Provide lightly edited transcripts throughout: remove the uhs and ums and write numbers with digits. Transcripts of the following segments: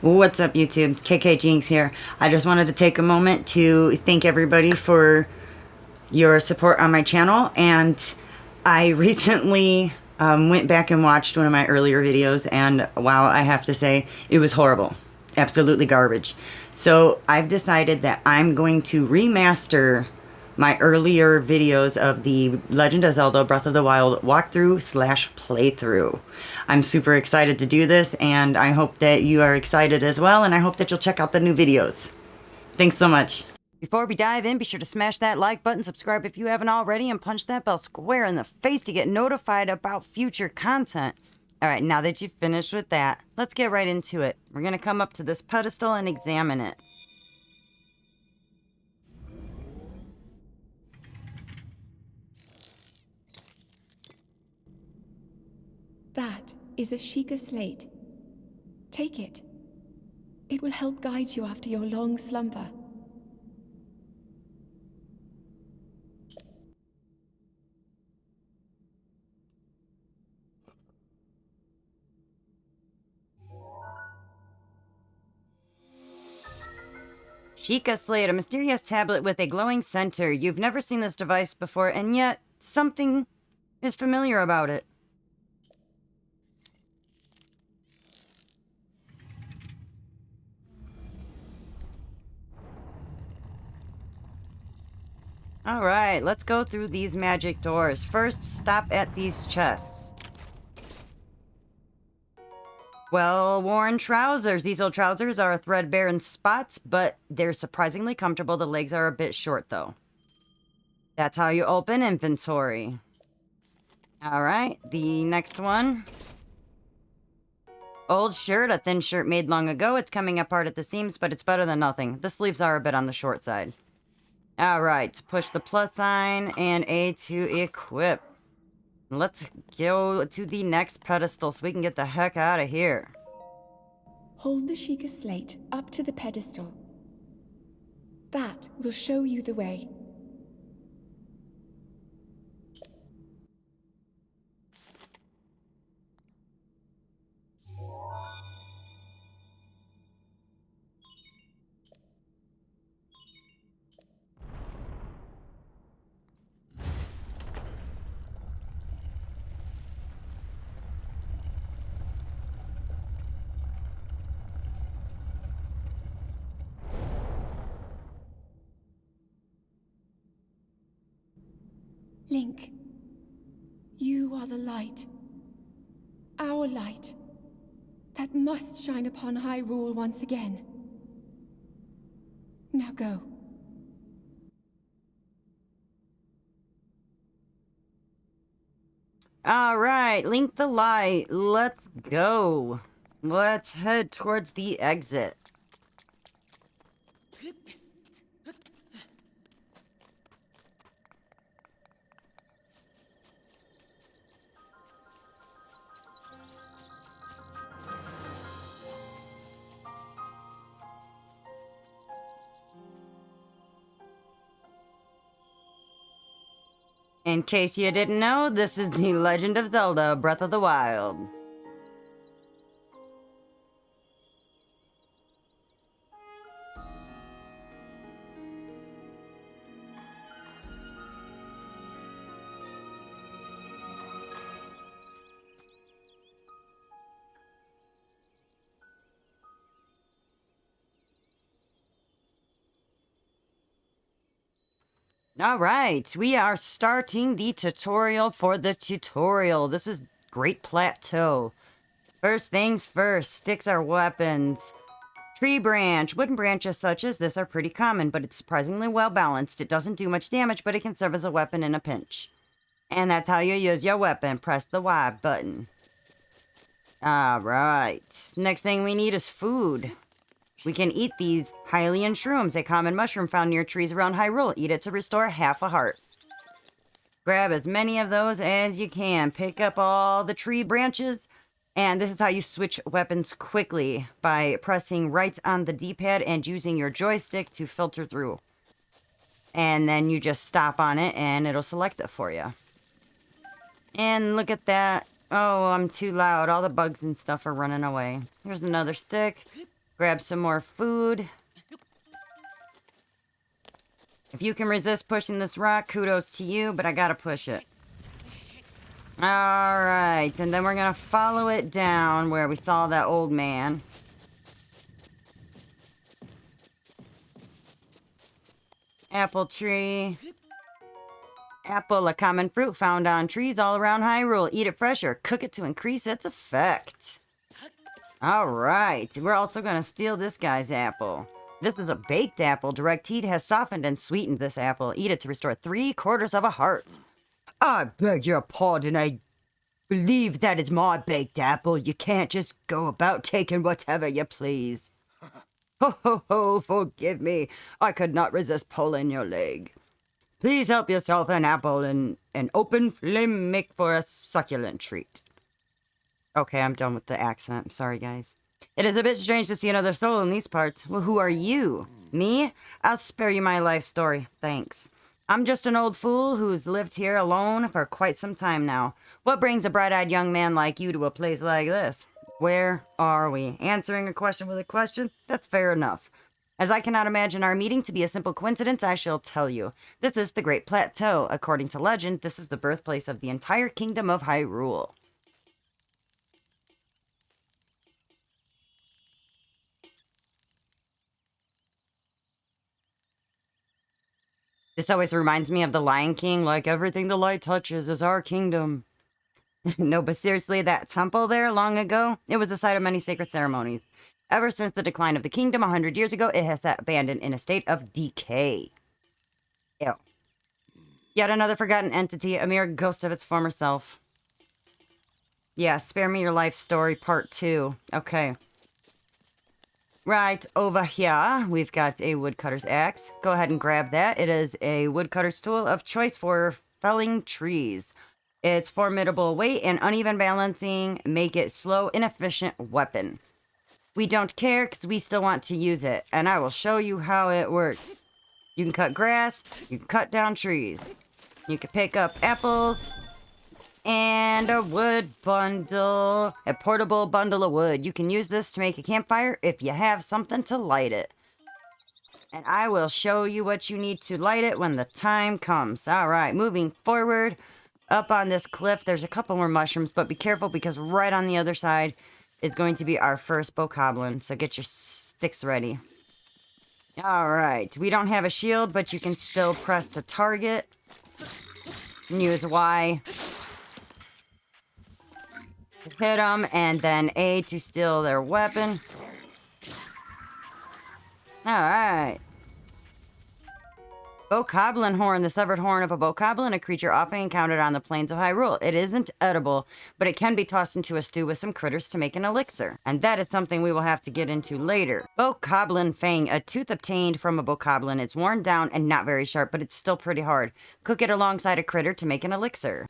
What's up, YouTube? KKjinxx here. I just wanted to take a moment to thank everybody for your support on my channel. And I recently went back and watched one of my earlier videos, and wow, I have to say, it was horrible. Absolutely garbage. So I've decided that I'm going to remaster my earlier videos of the Legend of Zelda Breath of the Wild walkthrough / playthrough. I'm super excited to do this, and I hope that you are excited as well, and I hope that you'll check out the new videos. Thanks so much. Before we dive in, be sure to smash that like button, subscribe if you haven't already, and punch that bell square in the face to get notified about future content. Alright, now that you've finished with that, let's get right into it. We're gonna come up to this pedestal and examine it. That is a Sheikah slate. Take it. It will help guide you after your long slumber. Sheikah Slate, a mysterious tablet with a glowing center. You've never seen this device before, and yet something is familiar about it. Alright, let's go through these magic doors. First, stop at these chests. Well-worn trousers. These old trousers are threadbare in spots, but they're surprisingly comfortable. The legs are a bit short, though. That's how you open inventory. Alright, the next one. Old shirt, a thin shirt made long ago. It's coming apart at the seams, but it's better than nothing. The sleeves are a bit on the short side. Alright, push the plus sign and A to equip. Let's go to the next pedestal so we can get the heck out of here. Hold the Sheikah slate up to the pedestal. That will show you the way. Link, you are the light. Our light. That must shine upon Hyrule once again. Now go. Alright, Link the Light. Let's go. Let's head towards the exit. In case you didn't know, this is the Legend of Zelda Breath of the Wild. Alright, we are starting the tutorial for the tutorial. This is Great Plateau. First things first, sticks are weapons. Tree branch. Wooden branches such as this are pretty common, but it's surprisingly well balanced. It doesn't do much damage, but it can serve as a weapon in a pinch. And that's how you use your weapon. Press the Y button. Alright. Next thing we need is food. We can eat these Hylian shrooms, a common mushroom found near trees around Hyrule. Eat it to restore half a heart. Grab as many of those as you can. Pick up all the tree branches. And this is how you switch weapons quickly, by pressing right on the D-pad and using your joystick to filter through. And then you just stop on it and it'll select it for you. And look at that. Oh, I'm too loud. All the bugs and stuff are running away. Here's another stick. Grab some more food. If you can resist pushing this rock, kudos to you, but I gotta push it. Alright, and then we're gonna follow it down where we saw that old man. Apple tree. Apple, a common fruit found on trees all around Hyrule. Eat it fresh or cook it to increase its effect. Alright, we're also gonna steal this guy's apple. This is a baked apple. Direct heat has softened and sweetened this apple. Eat it to restore 3/4 of a heart. I beg your pardon, I believe that is my baked apple. You can't just go about taking whatever you please. Ho ho ho, forgive me. I could not resist pulling your leg. Please help yourself an apple and an open flame make for a succulent treat. Okay, I'm done with the accent. I'm sorry, guys. It is a bit strange to see another soul in these parts. Well, who are you? Me? I'll spare you my life story. Thanks. I'm just an old fool who's lived here alone for quite some time now. What brings a bright-eyed young man like you to a place like this? Where are we? Answering a question with a question? That's fair enough. As I cannot imagine our meeting to be a simple coincidence, I shall tell you. This is the Great Plateau. According to legend, this is the birthplace of the entire kingdom of Hyrule. This always reminds me of the Lion King, like everything the light touches is our kingdom. No, but seriously, that temple there long ago, it was the site of many sacred ceremonies. Ever since the decline of the kingdom 100 years ago, it has sat abandoned in a state of decay. Ew. Yet another forgotten entity, a mere ghost of its former self. Yeah, spare me your life story, part 2. Okay. Right over here, we've got a woodcutter's axe. Go ahead and grab that. It is a woodcutter's tool of choice for felling trees. Its formidable weight and uneven balancing make it slow, inefficient weapon. We don't care because we still want to use it, and I will show you how it works. You can cut grass, you can cut down trees. You can pick up apples, and a wood bundle, a portable bundle of wood. You can use this to make a campfire if you have something to light it. And I will show you what you need to light it when the time comes. All right, moving forward, up on this cliff, there's a couple more mushrooms, but be careful because right on the other side is going to be our first bokoblin, so get your sticks ready. All right, we don't have a shield, but you can still press to target. And use Y. Hit them, and then A to steal their weapon. Alright. Bokoblin horn, the severed horn of a bokoblin, a creature often encountered on the plains of Hyrule. It isn't edible, but it can be tossed into a stew with some critters to make an elixir. And that is something we will have to get into later. Bokoblin fang, a tooth obtained from a bokoblin. It's worn down and not very sharp, but it's still pretty hard. Cook it alongside a critter to make an elixir.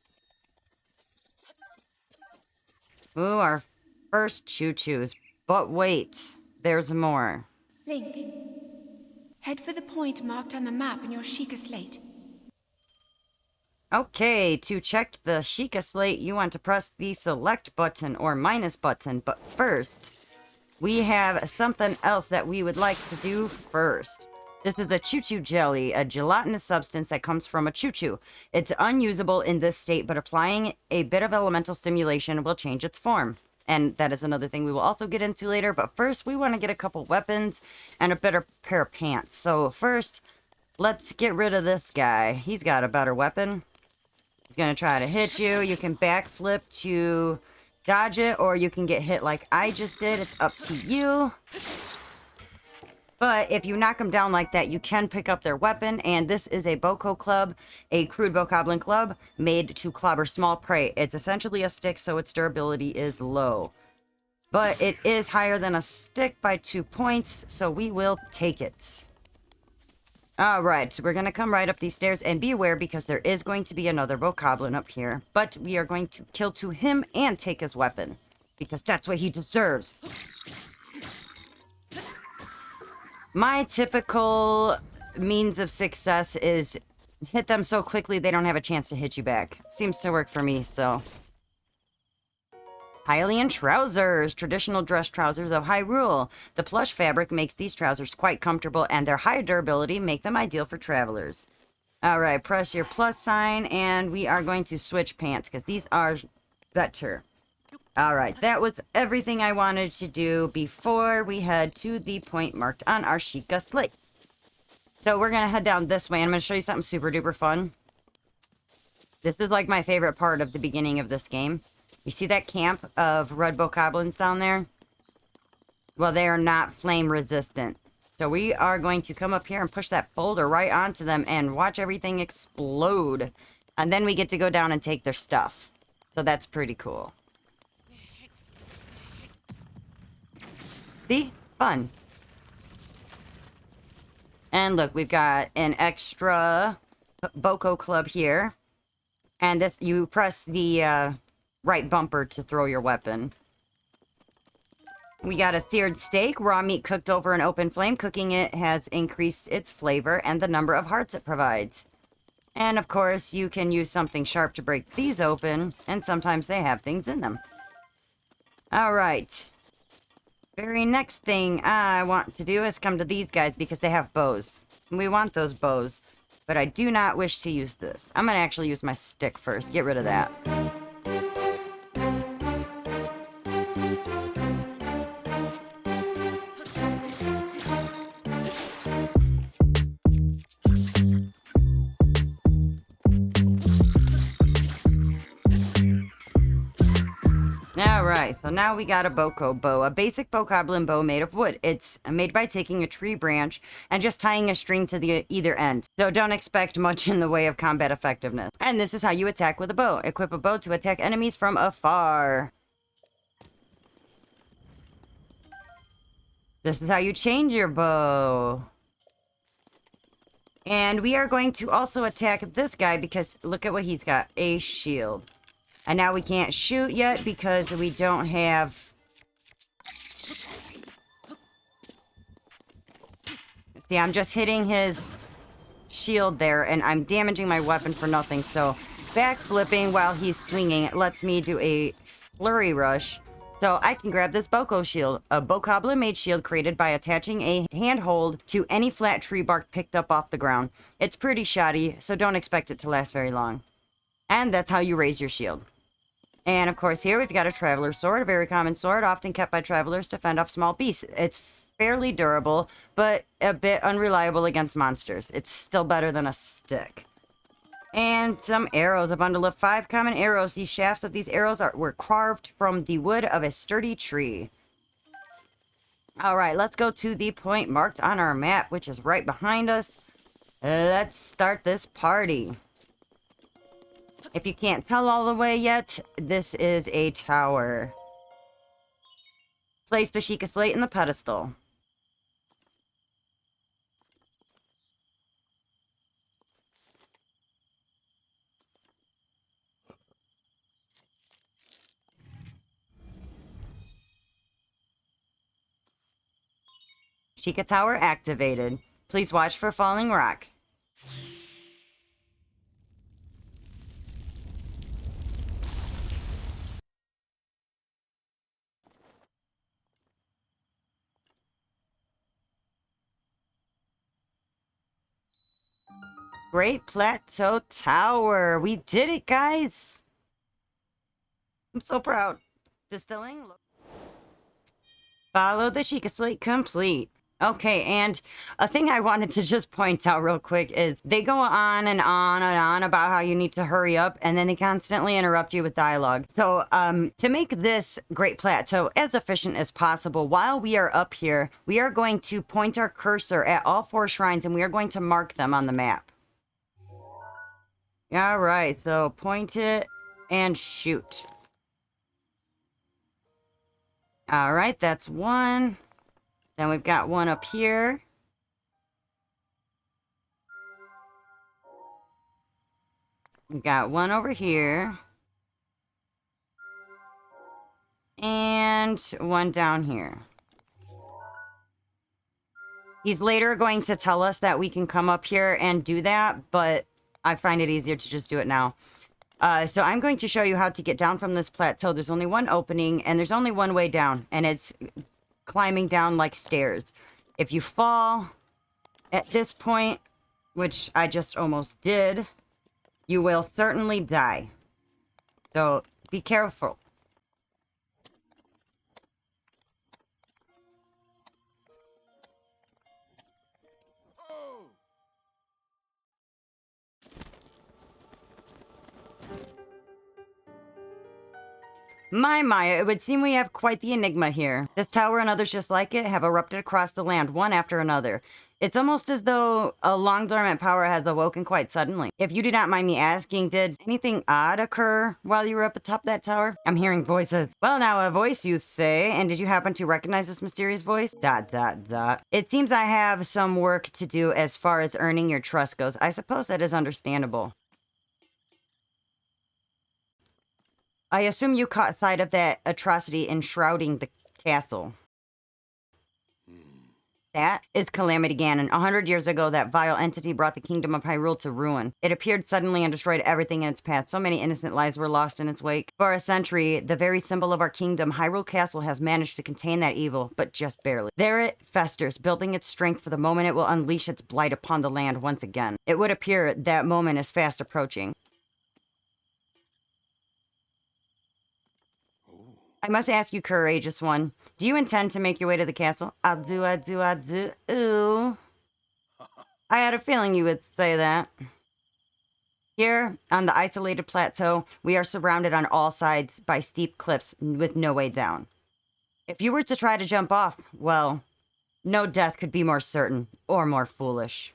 Ooh, our first choo-choos. But wait, there's more. Link, head for the point marked on the map in your Sheikah slate. Okay, to check the Sheikah slate, you want to press the select button or minus button. But first, we have something else that we would like to do first. This is a choo-choo jelly, a gelatinous substance that comes from a choo-choo. It's unusable in this state, but applying a bit of elemental stimulation will change its form. And that is another thing we will also get into later. But first, we want to get a couple weapons and a better pair of pants. So first, let's get rid of this guy. He's got a better weapon. He's going to try to hit you. You can backflip to dodge it, or you can get hit like I just did. It's up to you. But if you knock them down like that, you can pick up their weapon. And this is a Boko club, a crude bokoblin club made to clobber small prey. It's essentially a stick, so its durability is low. But it is higher than a stick by 2 points, so we will take it. Alright, so we're going to come right up these stairs. And be aware because there is going to be another bokoblin up here. But we are going to kill to him and take his weapon. Because that's what he deserves. My typical means of success is hit them so quickly they don't have a chance to hit you back. Seems to work for me, so. Hylian trousers, traditional dress trousers of Hyrule. The plush fabric makes these trousers quite comfortable, and their high durability make them ideal for travelers. All right, press your plus sign, and we are going to switch pants because these are better. All right, that was everything I wanted to do before we head to the point marked on our Sheikah slate. So we're going to head down this way, and I'm going to show you something super duper fun. This is like my favorite part of the beginning of this game. You see that camp of red bokoblins down there? Well, they are not flame resistant. So we are going to come up here and push that boulder right onto them and watch everything explode. And then we get to go down and take their stuff. So that's pretty cool. See? Fun. And look, we've got an extra Boko club here. And this, you press the right bumper to throw your weapon. We got a seared steak, raw meat cooked over an open flame. Cooking it has increased its flavor and the number of hearts it provides. And of course, you can use something sharp to break these open, and sometimes they have things in them. Alright. Very next thing I want to do is come to these guys because they have bows. We want those bows, but I do not wish to use this. I'm going to actually use my stick first. Get rid of that. Alright, so now we got a Boko bow, a basic bokoblin bow made of wood. It's made by taking a tree branch and just tying a string to the either end. So don't expect much in the way of combat effectiveness. And this is how you attack with a bow. Equip a bow to attack enemies from afar. This is how you change your bow. And we are going to also attack this guy because look at what he's got, a shield. And now we can't shoot yet because we don't have... See, I'm just hitting his shield there, and I'm damaging my weapon for nothing. So, backflipping while he's swinging lets me do a flurry rush. So, I can grab this Boko shield, a bokoblin-made shield created by attaching a handhold to any flat tree bark picked up off the ground. It's pretty shoddy, so don't expect it to last very long. And that's how you raise your shield. And of course here we've got a traveler's sword, a very common sword, often kept by travelers to fend off small beasts. It's fairly durable, but a bit unreliable against monsters. It's still better than a stick. And some arrows, a bundle of 5 common arrows. These shafts of these arrows were carved from the wood of a sturdy tree. Alright, let's go to the point marked on our map, which is right behind us. Let's start this party. If you can't tell all the way yet, this is a tower. Place the Sheikah slate in the pedestal. Sheikah tower activated. Please watch for falling rocks. Great Plateau Tower. We did it, guys. I'm so proud. Distilling. Follow the Sheikah slate complete. Okay, and a thing I wanted to just point out real quick is they go on and on and on about how you need to hurry up, and then they constantly interrupt you with dialogue. So, to make this Great Plateau as efficient as possible, while we are up here, we are going to point our cursor at all 4 shrines, and we are going to mark them on the map. Alright, so point it and shoot. Alright, that's one. Then we've got one up here. We've got one over here. And one down here. He's later going to tell us that we can come up here and do that, but I find it easier to just do it now. So I'm going to show you how to get down from this plateau. There's only one opening, and there's only one way down, and it's climbing down like stairs. If you fall at this point, which I just almost did, you will certainly die. So be careful. My, it would seem we have quite the enigma here. This tower and others just like it have erupted across the land, one after another. It's almost as though a long-dormant power has awoken quite suddenly. If you do not mind me asking, did anything odd occur while you were up atop that tower? I'm hearing voices. Well, now, a voice, you say, and did you happen to recognize this mysterious voice? ... It seems I have some work to do as far as earning your trust goes. I suppose that is understandable. I assume you caught sight of that atrocity enshrouding the castle. That is Calamity Ganon. 100 years ago, that vile entity brought the kingdom of Hyrule to ruin. It appeared suddenly and destroyed everything in its path. So many innocent lives were lost in its wake. For a century, the very symbol of our kingdom, Hyrule Castle, has managed to contain that evil, but just barely. There it festers, building its strength for the moment it will unleash its blight upon the land once again. It would appear that moment is fast approaching. I must ask you, courageous one, do you intend to make your way to the castle? I do. Ooh. I had a feeling you would say that. Here, on the isolated plateau, we are surrounded on all sides by steep cliffs with no way down. If you were to try to jump off, well, no death could be more certain or more foolish.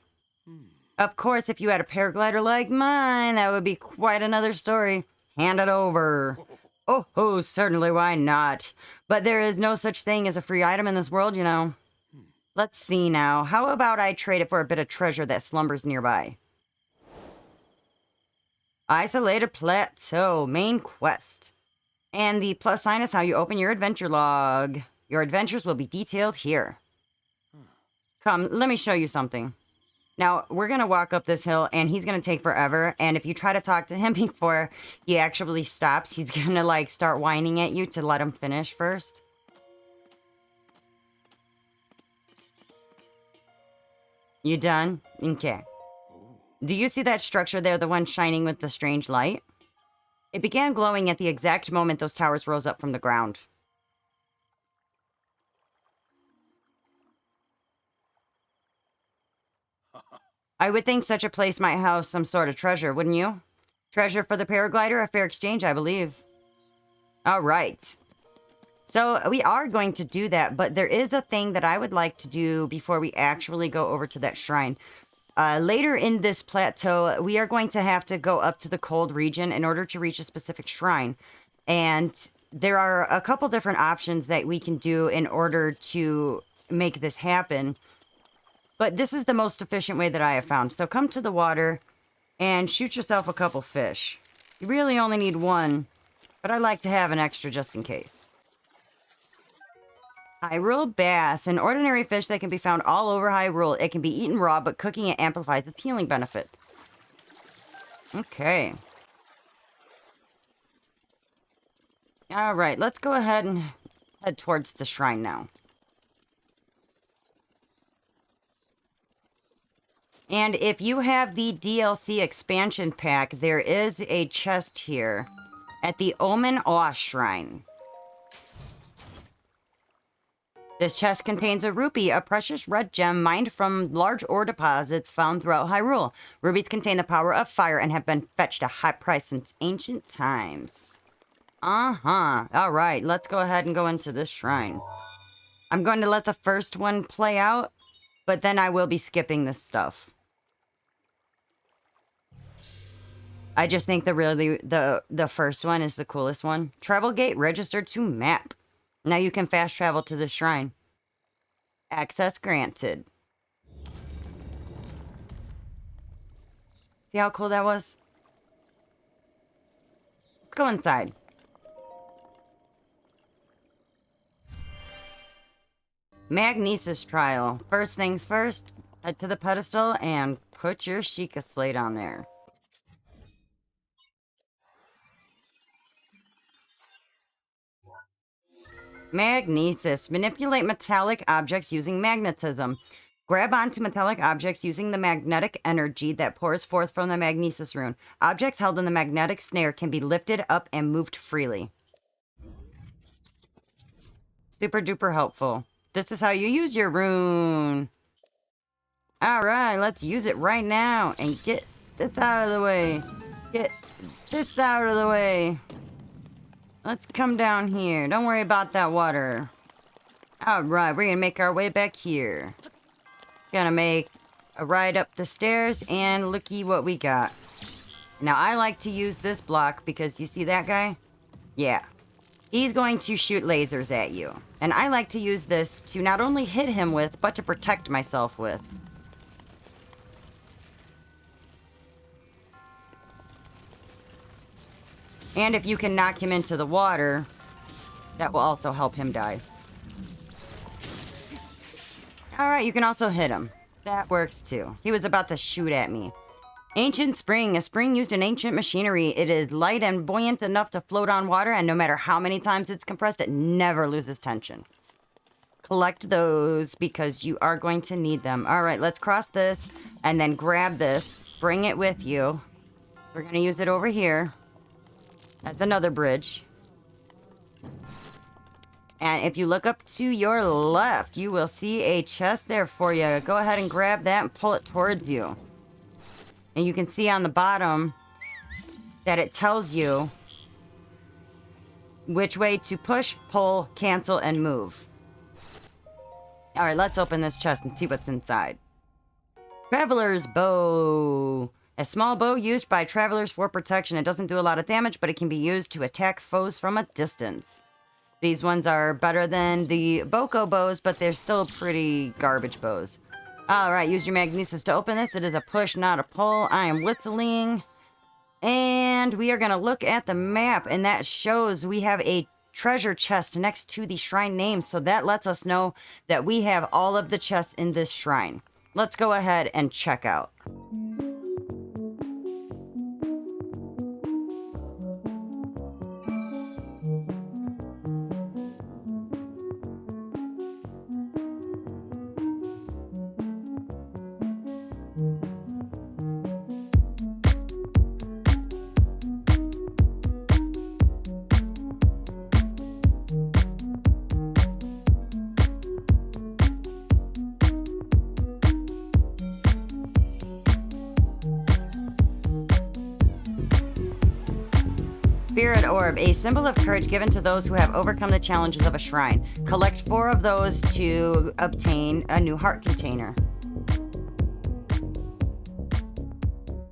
Of course, if you had a paraglider like mine, that would be quite another story. Hand it over. Oh, certainly, why not? But there is no such thing as a free item in this world, you know. Let's see now. How about I trade it for a bit of treasure that slumbers nearby? Isolated Plateau, main quest. And the plus sign is how you open your adventure log. Your adventures will be detailed here. Come, let me show you something. Now, we're going to walk up this hill, and he's going to take forever. And if you try to talk to him before he actually stops, he's going to, like, start whining at you to let him finish first. You done? Okay. Do you see that structure there, the one shining with the strange light? It began glowing at the exact moment those towers rose up from the ground. I would think such a place might house some sort of treasure, wouldn't you? Treasure for the paraglider, a fair exchange, I believe. All right. So we are going to do that, but there is a thing that I would like to do before we actually go over to that shrine. Later in this plateau, we are going to have to go up to the cold region in order to reach a specific shrine. And there are a couple different options that we can do in order to make this happen. But this is the most efficient way that I have found. So come to the water and shoot yourself a couple fish. You really only need one, but I like to have an extra just in case. Hyrule bass, an ordinary fish that can be found all over Hyrule. It can be eaten raw, but cooking it amplifies its healing benefits. Okay. All right, let's go ahead and head towards the shrine now. And if you have the DLC expansion pack, there is a chest here at the Oman Au Shrine. This chest contains a rupee, a precious red gem mined from large ore deposits found throughout Hyrule. Rubies contain the power of fire and have been fetched at a high price since ancient times. All right, let's go ahead and go into this shrine. I'm going to let the first one play out, but then I will be skipping this stuff. I just think the first one is the coolest one. Travel gate registered to map. Now you can fast travel to the shrine. Access granted. See how cool that was? Let's go inside. Magnesis trial. First things first, head to the pedestal and put your Sheikah slate on there. Magnesis. Manipulate metallic objects using magnetism. Grab onto metallic objects using the magnetic energy that pours forth from the magnesis rune. Objects held in the magnetic snare can be lifted up and moved freely. Super duper helpful. This is how you use your rune. Alright, let's use it right now and get this out of the way. Get this out of the way. Let's come down here. Don't worry about that water. Alright, we're gonna make our way back here. Gonna make a ride up the stairs, and looky what we got. Now, I like to use this block because you see that guy? Yeah. He's going to shoot lasers at you. And I like to use this to not only hit him with, but to protect myself with. And if you can knock him into the water, that will also help him die. Alright, you can also hit him. That works too. He was about to shoot at me. Ancient spring. A spring used in ancient machinery. It is light and buoyant enough to float on water, and no matter how many times it's compressed, it never loses tension. Collect those because you are going to need them. Alright, let's cross this and then grab this. Bring it with you. We're going to use it over here. That's another bridge. And if you look up to your left, you will see a chest there for you. Go ahead and grab that and pull it towards you. And you can see on the bottom that it tells you which way to push, pull, cancel, and move. Alright, let's open this chest and see what's inside. Traveler's Bow. A small bow used by travelers for protection. It doesn't do a lot of damage, but it can be used to attack foes from a distance. These ones are better than the Boko bows, but they're still pretty garbage bows. Alright, use your magnesis to open this. It is a push, not a pull. I am whistling. And we are going to look at the map, and that shows we have a treasure chest next to the shrine name. So that lets us know that we have all of the chests in this shrine. Let's go ahead and check out. Spirit Orb, a symbol of courage given to those who have overcome the challenges of a shrine. Collect 4 of those to obtain a new heart container.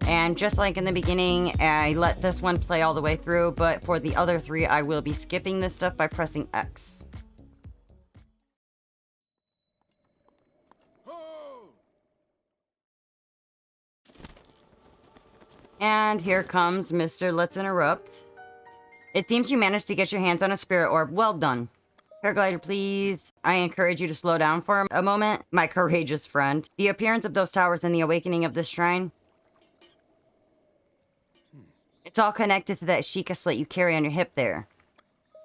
And just like in the beginning, I let this one play all the way through, but for the other 3, I will be skipping this stuff by pressing X. And here comes Mr. Let's Interrupt. It seems you managed to get your hands on a spirit orb. Well done. Paraglider, please. I encourage you to slow down for a moment, my courageous friend. The appearance of those towers and the awakening of this shrine. It's all connected to that Sheikah slate you carry on your hip there.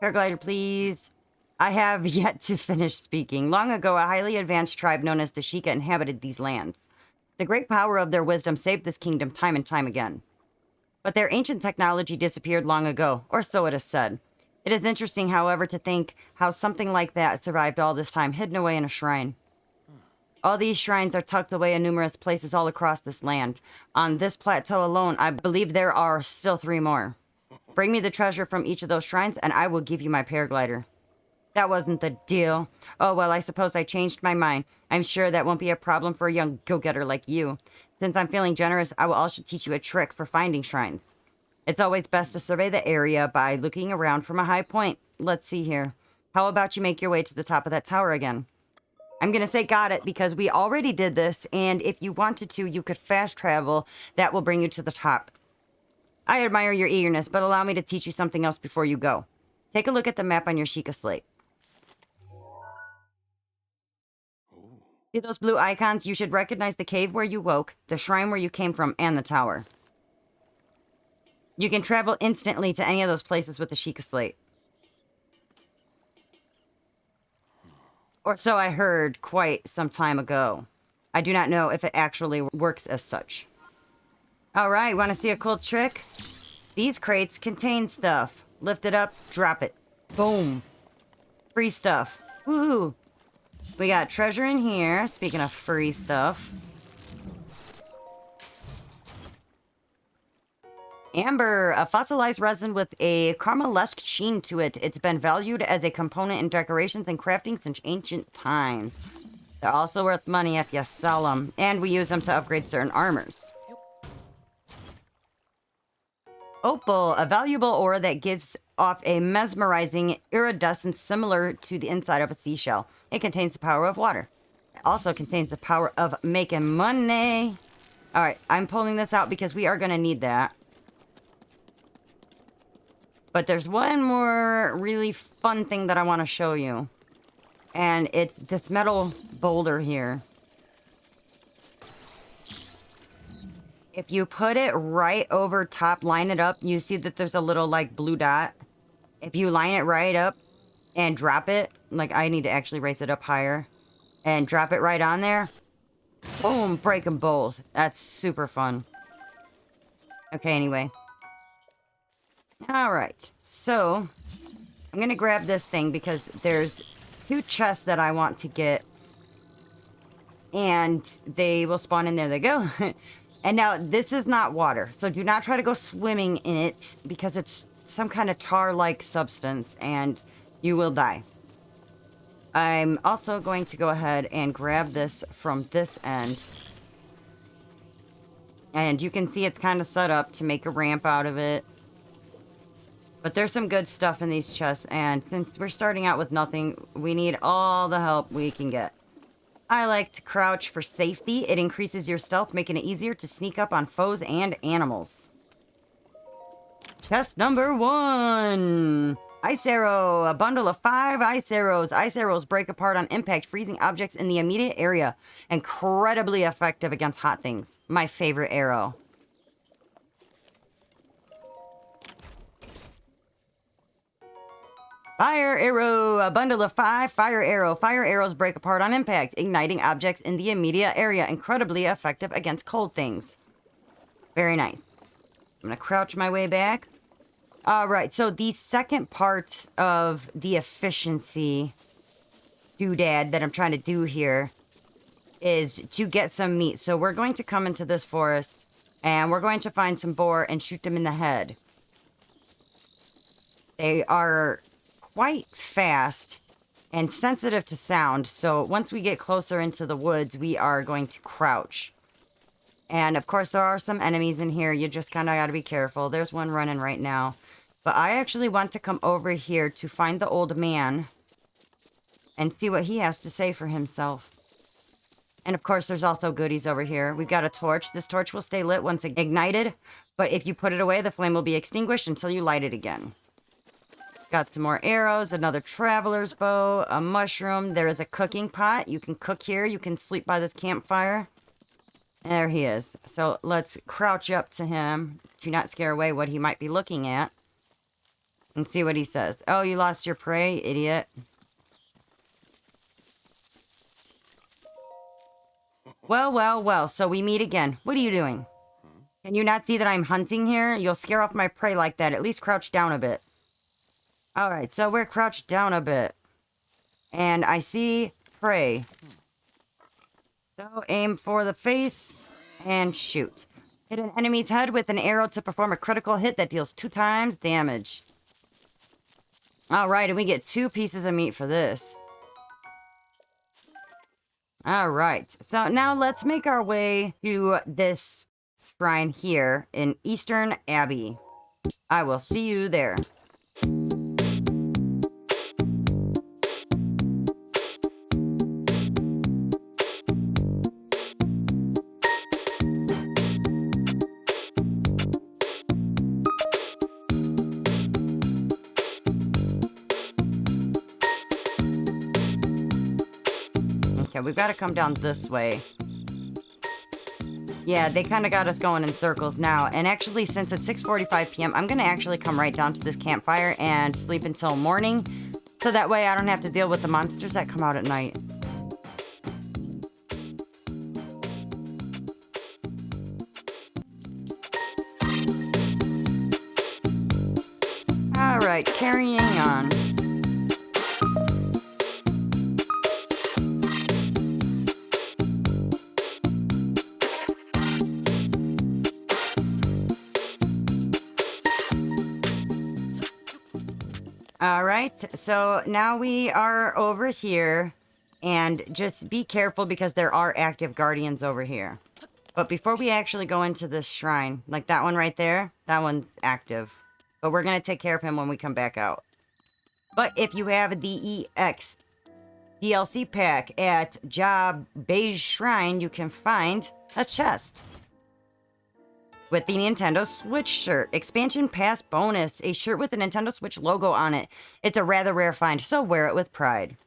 Paraglider, please. I have yet to finish speaking. Long ago, a highly advanced tribe known as the Sheikah inhabited these lands. The great power of their wisdom saved this kingdom time and time again. But their ancient technology disappeared long ago, or so it is said. It is interesting, however, to think how something like that survived all this time, hidden away in a shrine. All these shrines are tucked away in numerous places all across this land. On this plateau alone, I believe there are still 3 more. Bring me the treasure from each of those shrines, and I will give you my paraglider. That wasn't the deal. Oh, well, I suppose I changed my mind. I'm sure that won't be a problem for a young go-getter like you. Since I'm feeling generous, I will also teach you a trick for finding shrines. It's always best to survey the area by looking around from a high point. Let's see here. How about you make your way to the top of that tower again? I'm going to say got it because we already did this, and if you wanted to, you could fast travel. That will bring you to the top. I admire your eagerness, but allow me to teach you something else before you go. Take a look at the map on your Sheikah slate. See those blue icons? You should recognize the cave where you woke, the shrine where you came from, and the tower. You can travel instantly to any of those places with the Sheikah slate. Or so I heard quite some time ago. I do not know if it actually works as such. Alright, want to see a cool trick? These crates contain stuff. Lift it up, drop it. Boom. Free stuff. Woohoo! We got treasure in here, speaking of free stuff. Amber, a fossilized resin with a caramelesque sheen to it. It's been valued as a component in decorations and crafting since ancient times. They're also worth money if you sell them, and we use them to upgrade certain armors. Opal, a valuable ore that gives off a mesmerizing iridescence similar to the inside of a seashell. It contains the power of water. It also contains the power of making money. Alright, I'm pulling this out because we are going to need that. But there's one more really fun thing that I want to show you. And it's this metal boulder here. If you put it right over top, line it up, you see that there's a little, like, blue dot. If you line it right up and drop it, like, I need to actually raise it up higher, and drop it right on there, boom, break them both. That's super fun. Okay, anyway. Alright, so I'm gonna grab this thing because there's 2 chests that I want to get, and they will spawn in there. They go. And now, this is not water, so do not try to go swimming in it, because it's some kind of tar-like substance, and you will die. I'm also going to go ahead and grab this from this end. And you can see it's kind of set up to make a ramp out of it. But there's some good stuff in these chests, and since we're starting out with nothing, we need all the help we can get. I like to crouch for safety. It increases your stealth, making it easier to sneak up on foes and animals. Chest number 1. Ice arrow. A bundle of 5 ice arrows. Ice arrows break apart on impact, freezing objects in the immediate area. Incredibly effective against hot things. My favorite arrow. Fire arrow, a bundle of 5 fire arrow. Fire arrows break apart on impact, igniting objects in the immediate area. Incredibly effective against cold things. Very nice. I'm gonna crouch my way back. Alright, so the second part of the efficiency doodad that I'm trying to do here is to get some meat. So we're going to come into this forest, and we're going to find some boar and shoot them in the head. They are quite fast and sensitive to sound, so once we get closer into the woods, we are going to crouch. And of course, there are some enemies in here. You just kind of got to be careful. There's one running right now. But I actually want to come over here to find the old man and see what he has to say for himself. And of course, there's also goodies over here. We've got a torch. This torch will stay lit once ignited, but if you put it away, the flame will be extinguished until you light it again. Got some more arrows, another traveler's bow, a mushroom. There is a cooking pot. You can cook here. You can sleep by this campfire. There he is. So let's crouch up to him to not scare away what he might be looking at. And see what he says. Oh, you lost your prey, idiot. Well, well, well. So we meet again. What are you doing? Can you not see that I'm hunting here? You'll scare off my prey like that. At least crouch down a bit. Alright, so we're crouched down a bit. And I see prey. So aim for the face and shoot. Hit an enemy's head with an arrow to perform a critical hit that deals 2 times damage. Alright, and we get 2 pieces of meat for this. Alright, so now let's make our way to this shrine here in Eastern Abbey. I will see you there. Okay, we've got to come down this way. Yeah, they kind of got us going in circles now. And actually, since it's 6:45 p.m., I'm going to actually come right down to this campfire and sleep until morning. So that way I don't have to deal with the monsters that come out at night. Alright, carrying on. Alright, so now we are over here, and just be careful because there are active guardians over here. But before we actually go into this shrine, like that one right there, that one's active. But we're going to take care of him when we come back out. But if you have the EX DLC pack at Bai Shrine, you can find a chest with the Nintendo Switch shirt. Expansion Pass bonus. A shirt with the Nintendo Switch logo on it. It's a rather rare find, so wear it with pride.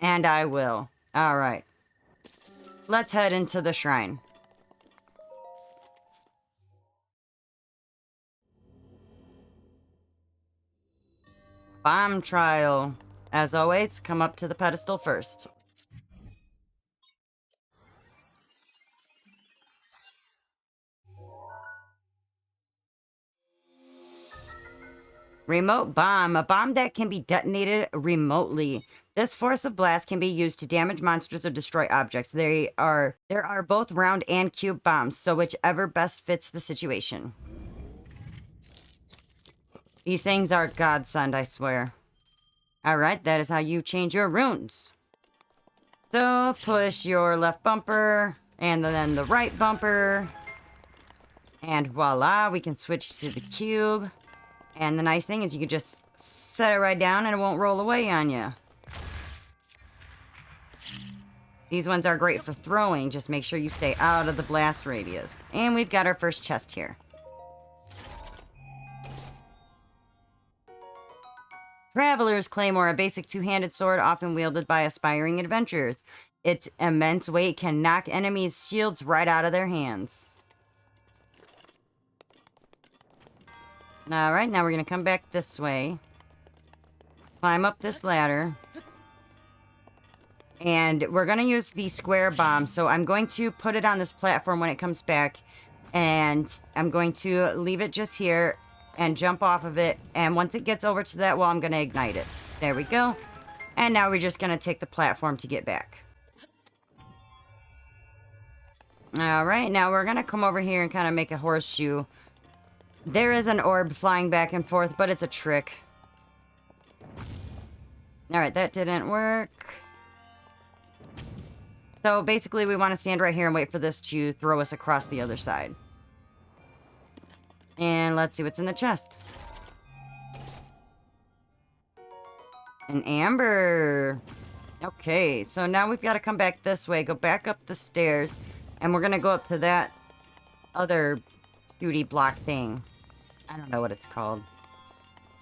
And I will. Alright. Let's head into the shrine. Bomb trial. As always, come up to the pedestal first. Remote bomb. A bomb that can be detonated remotely. This force of blast can be used to damage monsters or destroy objects. There are both round and cube bombs, so whichever best fits the situation. These things are godsend, I swear. Alright, that is how you change your runes. So, push your left bumper, and then the right bumper. And voila, we can switch to the cube. And the nice thing is you can just set it right down and it won't roll away on you. These ones are great for throwing. Just make sure you stay out of the blast radius. And we've got our first chest here. Traveler's Claymore, a basic two-handed sword often wielded by aspiring adventurers. Its immense weight can knock enemies' shields right out of their hands. Alright, now we're going to come back this way. Climb up this ladder. And we're going to use the square bomb. So I'm going to put it on this platform when it comes back. And I'm going to leave it just here and jump off of it. And once it gets over to that wall, I'm going to ignite it. There we go. And now we're just going to take the platform to get back. Alright, now we're going to come over here and kind of make a horseshoe. There is an orb flying back and forth, but it's a trick. Alright, that didn't work. So basically we want to stand right here and wait for this to throw us across the other side. And let's see what's in the chest. An amber. Okay, so now we've got to come back this way. Go back up the stairs. And we're going to go up to that other shooty block thing. I don't know what it's called.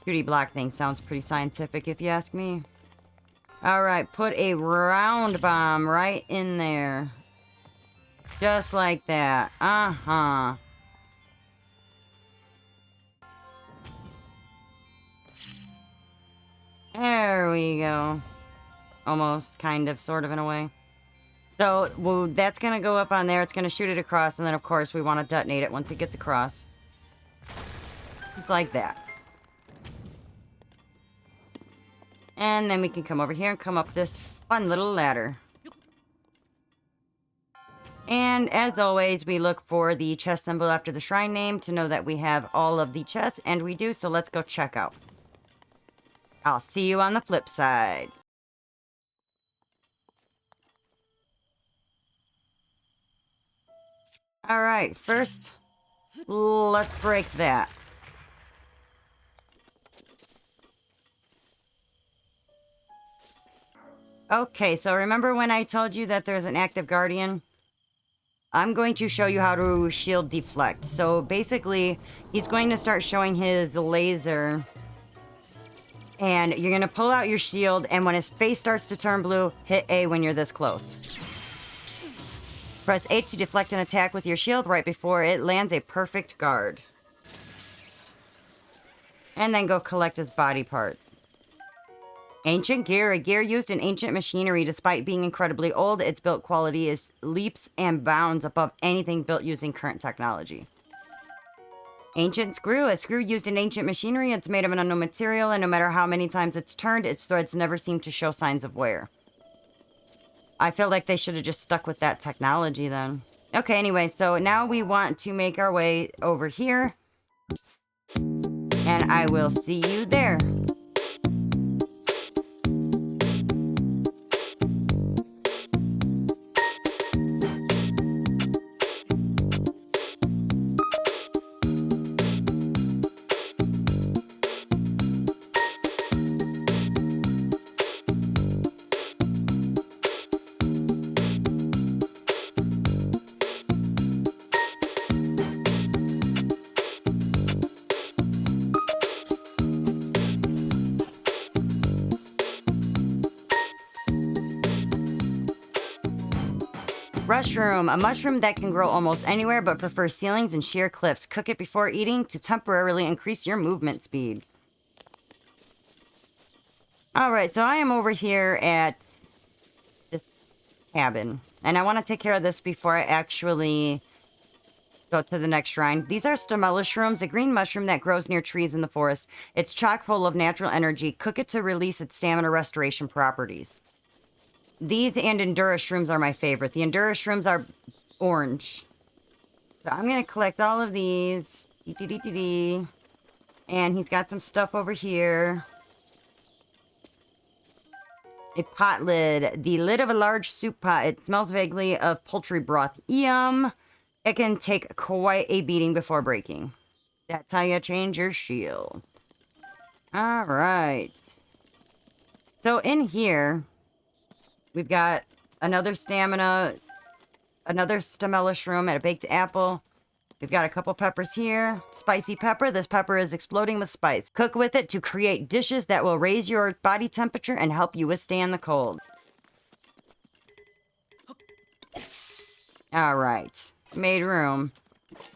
Shooty block thing sounds pretty scientific if you ask me. Alright, put a round bomb right in there. Just like that. Uh-huh. There we go. Almost, kind of, sort of, in a way. So, well, that's going to go up on there. It's going to shoot it across. And then, of course, we want to detonate it once it gets across. Just like that. And then we can come over here and come up this fun little ladder. And as always, we look for the chest symbol after the shrine name to know that we have all of the chests. And we do, so let's go check out. I'll see you on the flip side. Alright, first, let's break that. Okay, so remember when I told you that there's an active guardian? I'm going to show you how to shield deflect. So basically, he's going to start showing his laser. And you're going to pull out your shield, and when his face starts to turn blue, hit A when you're this close. Press H to deflect an attack with your shield right before it lands a perfect guard. And then go collect his body part. Ancient gear, a gear used in ancient machinery. Despite being incredibly old, its built quality is leaps and bounds above anything built using current technology. Ancient screw, a screw used in ancient machinery. It's made of an unknown material, and no matter how many times it's turned, its threads never seem to show signs of wear. I feel like they should have just stuck with that technology then. Okay, anyway, so now we want to make our way over here. And I will see you there. Mushroom, a mushroom that can grow almost anywhere but prefers ceilings and sheer cliffs. Cook it before eating to temporarily increase your movement speed. Alright, so I am over here at this cabin. And I want to take care of this before I actually go to the next shrine. These are stemella, a green mushroom that grows near trees in the forest. It's chock full of natural energy. Cook it to release its stamina restoration properties. These and Endura shrooms are my favorite. The Endura shrooms are orange. So I'm going to collect all of these. And he's got some stuff over here. A pot lid. The lid of a large soup pot. It smells vaguely of poultry broth. Yum. It can take quite a beating before breaking. That's how you change your shield. Alright. So in here... we've got another stamina, another stemella shroom, and a baked apple. We've got a couple peppers here. Spicy pepper. This pepper is exploding with spice. Cook with it to create dishes that will raise your body temperature and help you withstand the cold. All right. Made room.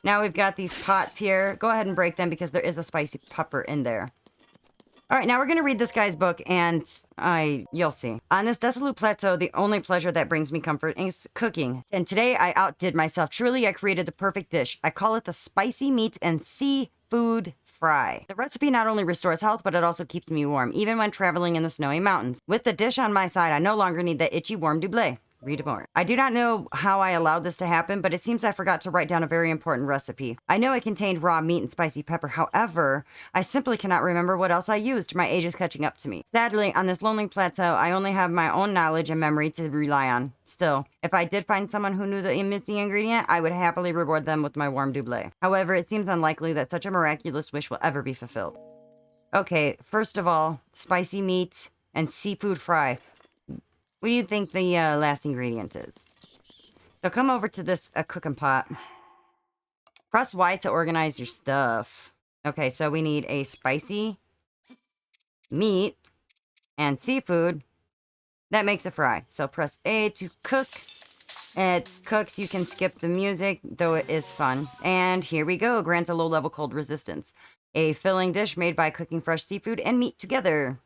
Now we've got these pots here. Go ahead and break them because there is a spicy pepper in there. All right, now we're going to read this guy's book, and you'll see. On this desolate plateau, the only pleasure that brings me comfort is cooking. And today, I outdid myself. Truly, I created the perfect dish. I call it the spicy meat and seafood fry. The recipe not only restores health, but it also keeps me warm, even when traveling in the snowy mountains. With the dish on my side, I no longer need that itchy warm doublet. Read more. I do not know how I allowed this to happen, but it seems I forgot to write down a very important recipe. I know it contained raw meat and spicy pepper. However, I simply cannot remember what else I used. My age is catching up to me. Sadly, on this lonely plateau, I only have my own knowledge and memory to rely on. Still, if I did find someone who knew the missing ingredient, I would happily reward them with my warm doublet. However, it seems unlikely that such a miraculous wish will ever be fulfilled. Okay, first of all, spicy meat and seafood fry. What do you think the last ingredient is? So come over to this cooking pot. Press Y to organize your stuff. Okay, so we need a spicy meat and seafood. That makes a fry. So press A to cook. It cooks. You can skip the music, though it is fun. And here we go. Grants a low-level cold resistance. A filling dish made by cooking fresh seafood and meat together.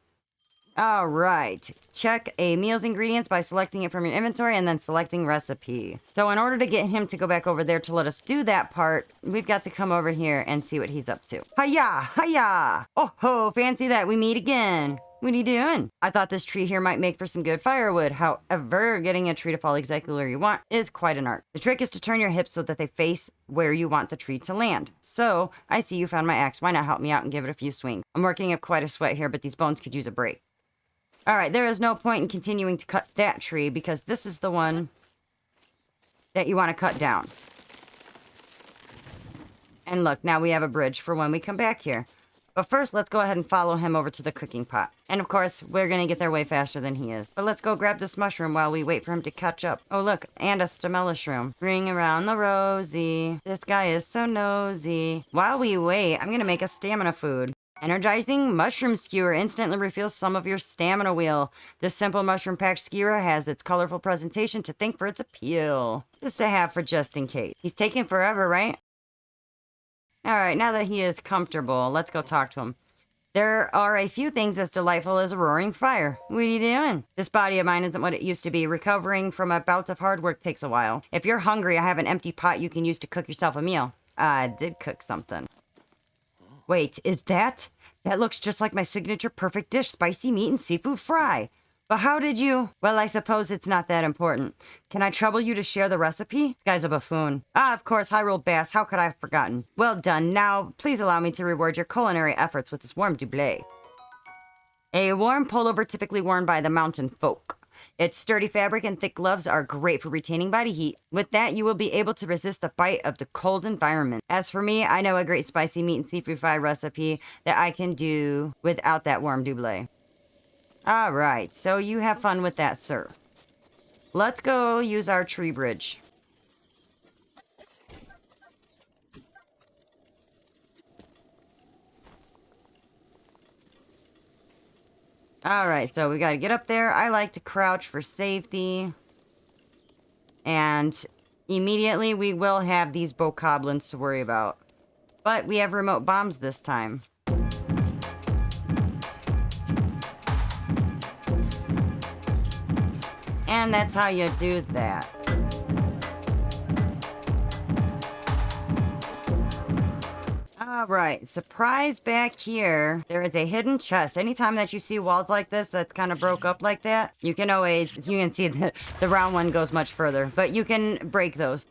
All right. Check a meal's ingredients by selecting it from your inventory and then selecting recipe. So in order to get him to go back over there to let us do that part, we've got to come over here and see what he's up to. Hiya! Hiya! Oh ho! Fancy that. We meet again. What are you doing? I thought this tree here might make for some good firewood. However, getting a tree to fall exactly where you want is quite an art. The trick is to turn your hips so that they face where you want the tree to land. So, I see you found my axe. Why not help me out and give it a few swings? I'm working up quite a sweat here, but these bones could use a break. Alright, there is no point in continuing to cut that tree because this is the one that you want to cut down. And look, now we have a bridge for when we come back here. But first, let's go ahead and follow him over to the cooking pot. And of course, we're going to get there way faster than he is. But let's go grab this mushroom while we wait for him to catch up. Oh look, and a stemella shroom. Bring around the rosy. This guy is so nosy. While we wait, I'm going to make a stamina food. Energizing mushroom skewer instantly refills some of your stamina wheel. This simple mushroom packed skewer has its colorful presentation to thank for its appeal. Just to have for just in case. He's taking forever, right? Alright, now that he is comfortable, let's go talk to him. There are a few things as delightful as a roaring fire. What are you doing? This body of mine isn't what it used to be. Recovering from a bout of hard work takes a while. If you're hungry, I have an empty pot you can use to cook yourself a meal. I did cook something. Wait, is that? That looks just like my signature perfect dish, spicy meat and seafood fry. But how did you? Well, I suppose it's not that important. Can I trouble you to share the recipe? This guy's a buffoon. Ah, of course, Hyrule Bass. How could I have forgotten? Well done. Now, please allow me to reward your culinary efforts with this warm doublet. A warm pullover typically worn by the mountain folk. Its sturdy fabric and thick gloves are great for retaining body heat. With that, you will be able to resist the bite of the cold environment. As for me, I know a great spicy meat and seafood fry recipe that I can do without that warm doublet. All right, so you have fun with that, sir. Let's go use our tree bridge. All right, so we got to get up there. I like to crouch for safety. And immediately we will have these bokoblins to worry about. But we have remote bombs this time. And that's how you do that. Alright, surprise back here. There is a hidden chest. Anytime that you see walls like this that's kind of broke up like that, you can always, you can see the round one goes much further, but you can break those.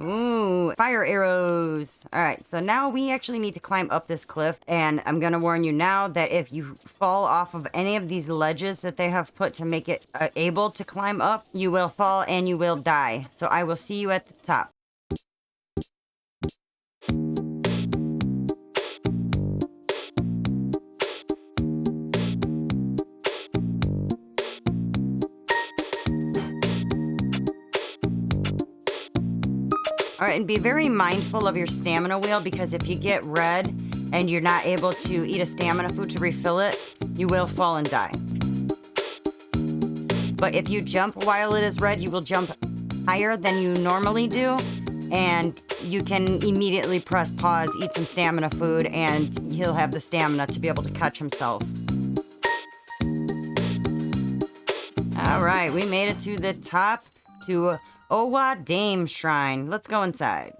Ooh, fire arrows. All right, so now we actually need to climb up this cliff, and I'm gonna warn you now that if you fall off of any of these ledges that they have put to make it able to climb up, you will fall and you will die. So I will see you at the top. All right, and be very mindful of your stamina wheel, because if you get red and you're not able to eat a stamina food to refill it, you will fall and die. But if you jump while it is red, you will jump higher than you normally do, and you can immediately press pause, eat some stamina food, and he'll have the stamina to be able to catch himself. All right, we made it to the top, to Owa Daim Shrine. Let's go inside.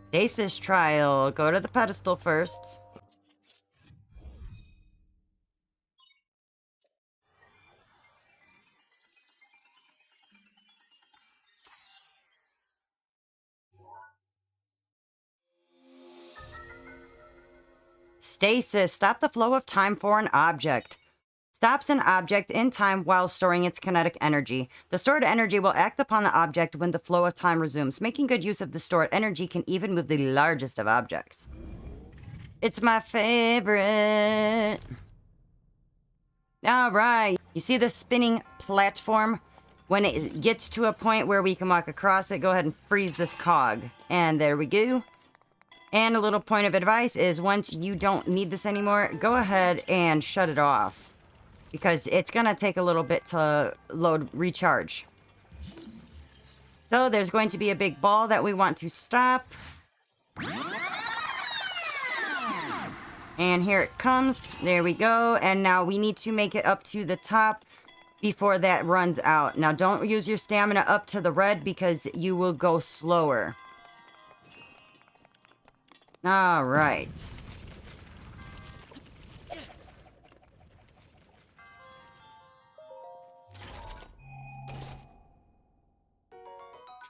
Stasis trial. Go to the pedestal first. Stasis. Stop the flow of time for an object. Stops an object in time while storing its kinetic energy. The stored energy will act upon the object when the flow of time resumes. Making good use of the stored energy can even move the largest of objects. It's my favorite. All right. You see the spinning platform? When it gets to a point where we can walk across it, go ahead and freeze this cog. And there we go. And a little point of advice is once you don't need this anymore, go ahead and shut it off, because it's going to take a little bit to recharge. So there's going to be a big ball that we want to stop. And here it comes. There we go. And now we need to make it up to the top before that runs out. Now don't use your stamina up to the red, because you will go slower. All right.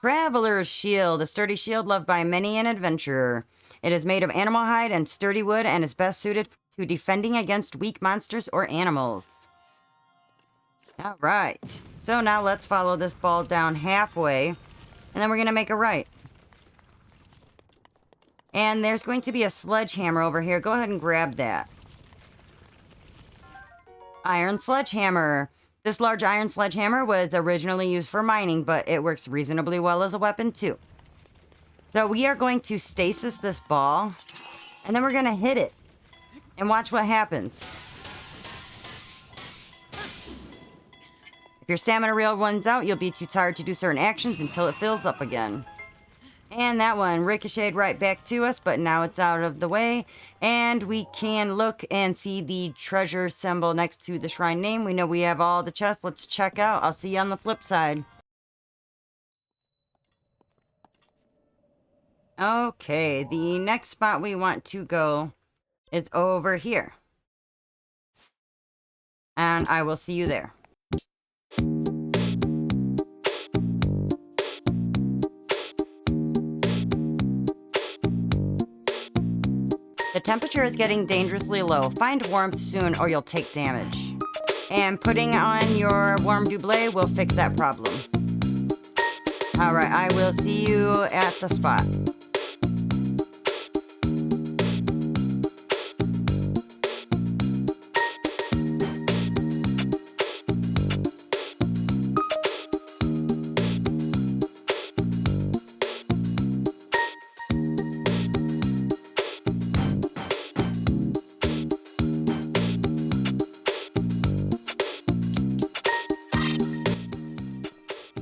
Traveler's Shield, a sturdy shield loved by many an adventurer. It is made of animal hide and sturdy wood and is best suited to defending against weak monsters or animals. All right. So now let's follow this ball down halfway, and then we're going to make a right. And there's going to be a sledgehammer over here. Go ahead and grab that. Iron sledgehammer. This large iron sledgehammer was originally used for mining, but it works reasonably well as a weapon too. So we are going to stasis this ball, and then we're going to hit it. And watch what happens. If your stamina reel runs out, you'll be too tired to do certain actions until it fills up again. And that one ricocheted right back to us, but now it's out of the way. And we can look and see the treasure symbol next to the shrine name. We know we have all the chests. Let's check out. I'll see you on the flip side. Okay, the next spot we want to go is over here. And I will see you there. The temperature is getting dangerously low. Find warmth soon or you'll take damage. And putting on your warm doublet will fix that problem. Alright, I will see you at the spot.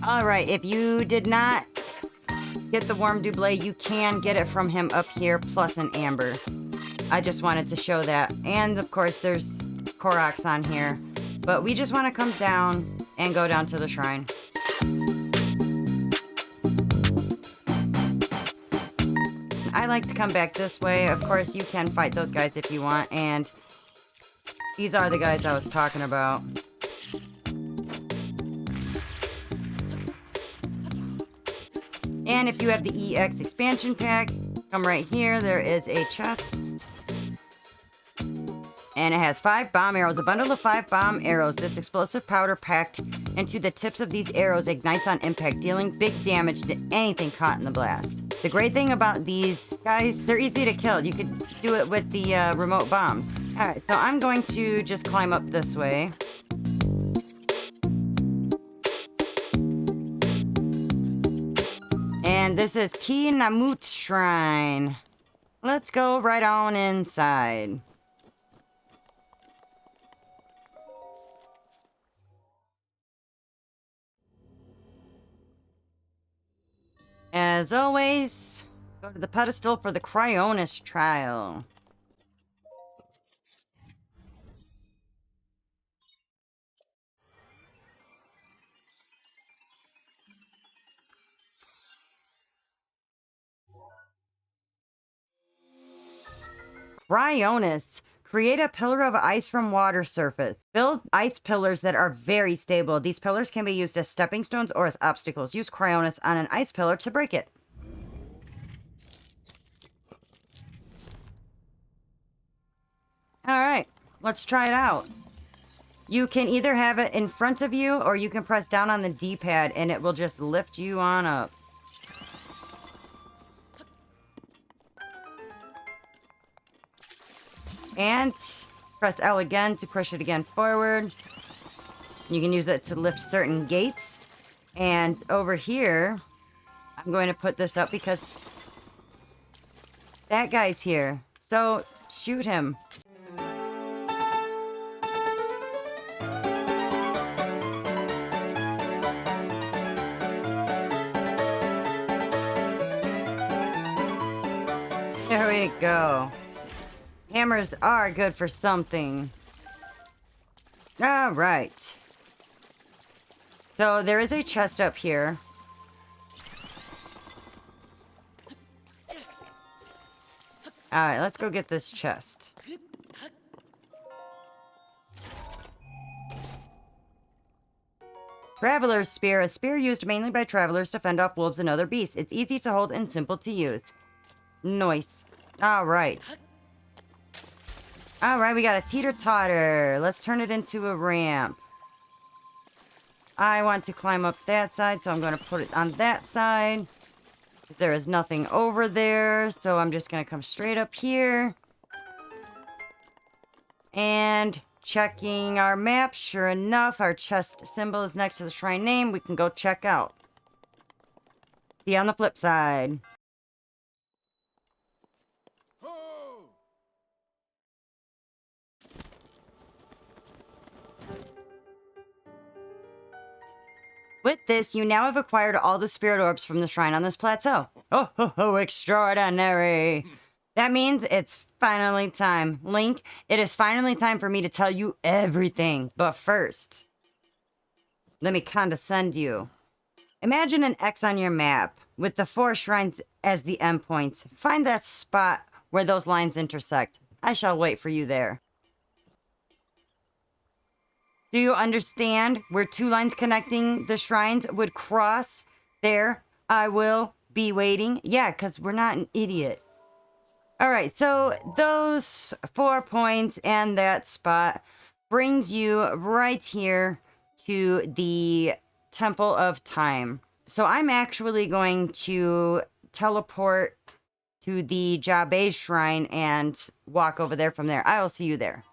Alright, if you did not get the warm doublet, you can get it from him up here, plus an amber. I just wanted to show that. And of course, there's Koroks on here. But we just want to come down and go down to the shrine. I like to come back this way. Of course, you can fight those guys if you want. And these are the guys I was talking about. And if you have the EX expansion pack, come right here. There is a chest. And it has 5 bomb arrows. A bundle of 5 bomb arrows. This explosive powder packed into the tips of these arrows ignites on impact, dealing big damage to anything caught in the blast. The great thing about these guys, they're easy to kill. You could do it with the remote bombs. Alright, so I'm going to just climb up this way. And this is Keh Namut Shrine. Let's go right on inside. As always, go to the pedestal for the Cryonis trial. Cryonis. Create a pillar of ice from water surface. Build ice pillars that are very stable. These pillars can be used as stepping stones or as obstacles. Use Cryonis on an ice pillar to break it. Alright, let's try it out. You can either have it in front of you or you can press down on the D-pad and it will just lift you on up. And press L again to push it again forward. You can use it to lift certain gates. And over here, I'm going to put this up because that guy's here. So shoot him. There we go. Hammers are good for something. Alright. So there is a chest up here. Alright, let's go get this chest. Traveler's Spear. A spear used mainly by travelers to fend off wolves and other beasts. It's easy to hold and simple to use. Nice. Alright. Alright, we got a teeter-totter. Let's turn it into a ramp. I want to climb up that side, so I'm going to put it on that side. There is nothing over there, so I'm just going to come straight up here. And checking our map, sure enough, our chest symbol is next to the shrine name. We can go check out. See you on the flip side. with this, you now have acquired all the spirit orbs from the shrine on this plateau. Oh, ho, ho, extraordinary. That means it's finally time. Link, it is finally time for me to tell you everything. But first, let me condescend you. Imagine an X on your map with the 4 shrines as the endpoints. Find that spot where those lines intersect. I shall wait for you there. Do you understand where 2 lines connecting the shrines would cross? There, I will be waiting. Yeah, because we're not an idiot. All right, so those 4 points and that spot brings you right here to the Temple of Time. So I'm actually going to teleport to the Bai Shrine and walk over there from there. I'll see you there.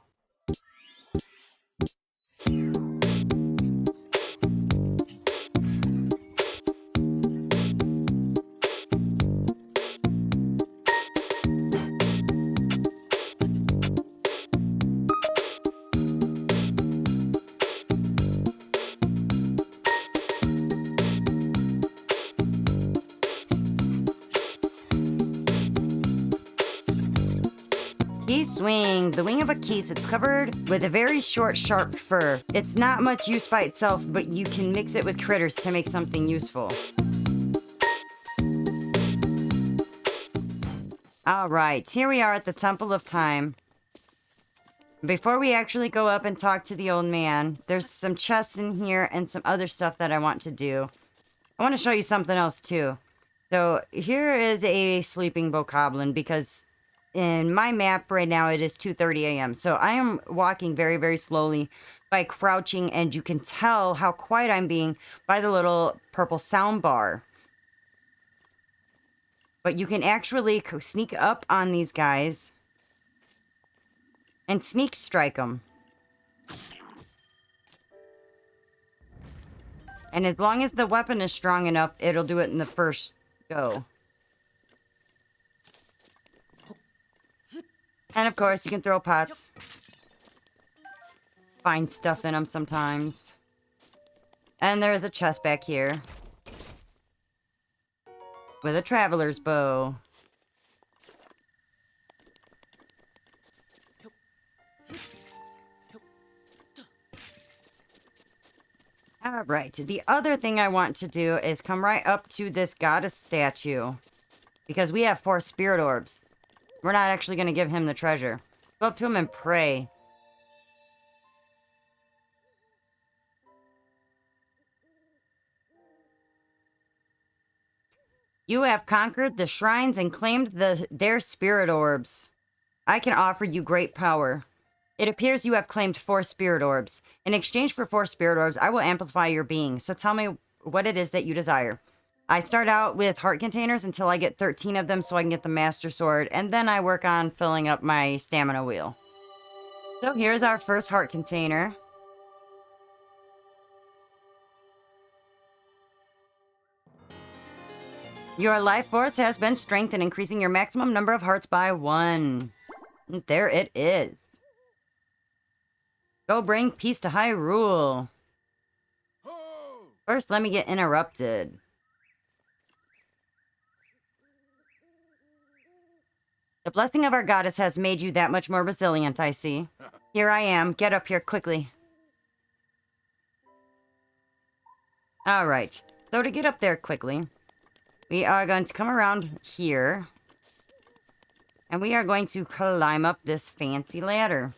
Key swing. The wing of a keith. It's covered with a very short, sharp fur. It's not much use by itself, but you can mix it with critters to make something useful. All right, here we are at the Temple of Time. Before we actually go up and talk to the old man, there's some chests in here and some other stuff that I want to do. I want to show you something else too. So here is a sleeping bokoblin because in my map right now, it is 2:30 a.m. So I am walking very, very slowly by crouching, and you can tell how quiet I'm being by the little purple sound bar. But you can actually sneak up on these guys and sneak strike them. And as long as the weapon is strong enough, it'll do it in the first go. And of course, you can throw pots. Find stuff in them sometimes. And there's a chest back here. With a traveler's bow. Alright, the other thing I want to do is come right up to this goddess statue. Because we have 4 spirit orbs. We're not actually going to give him the treasure. Go up to him and pray. You have conquered the shrines and claimed their spirit orbs. I can offer you great power. It appears you have claimed 4 spirit orbs. In exchange for 4 spirit orbs, I will amplify your being. So tell me what it is that you desire. I start out with heart containers until I get 13 of them so I can get the Master Sword. And then I work on filling up my stamina wheel. So here's our first heart container. Your life force has been strengthened, increasing your maximum number of hearts by 1. And there it is. Go bring peace to Hyrule. First, let me get interrupted. The blessing of our goddess has made you that much more resilient, I see. Here I am. Get up here quickly. Alright. So to get up there quickly, we are going to come around here. And we are going to climb up this fancy ladder.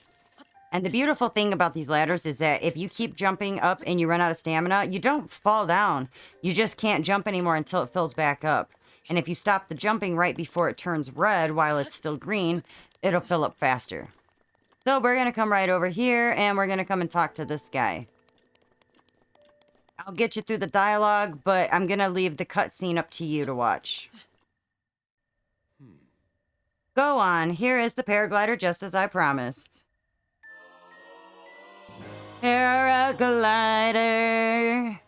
And the beautiful thing about these ladders is that if you keep jumping up and you run out of stamina, you don't fall down. You just can't jump anymore until it fills back up. And if you stop the jumping right before it turns red while it's still green, it'll fill up faster. So we're going to come right over here and we're going to come and talk to this guy. I'll get you through the dialogue, but I'm going to leave the cutscene up to you to watch. Go on. Here is the paraglider just as I promised. Paraglider.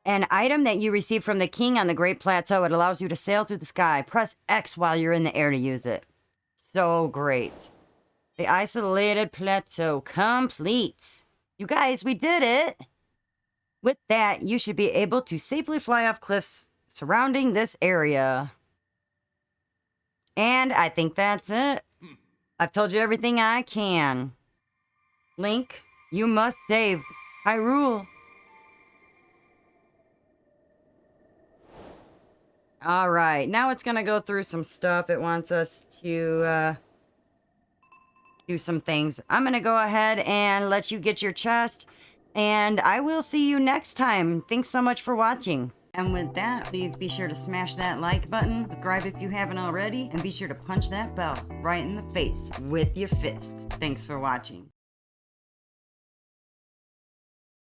An item that you receive from the king on the Great Plateau. It allows you to sail through the sky. Press X while you're in the air to use it. So great. The isolated plateau complete. You guys, we did it. With that, you should be able to safely fly off cliffs surrounding this area. And I think that's it. I've told you everything I can. Link, you must save Hyrule. All right, now it's gonna go through some stuff. It wants us to do some things. I'm gonna go ahead and let you get your chest, and I will see you next time. Thanks so much for watching. And with that, please be sure to smash that like button, subscribe if you haven't already, and be sure to punch that bell right in the face with your fist. Thanks for watching.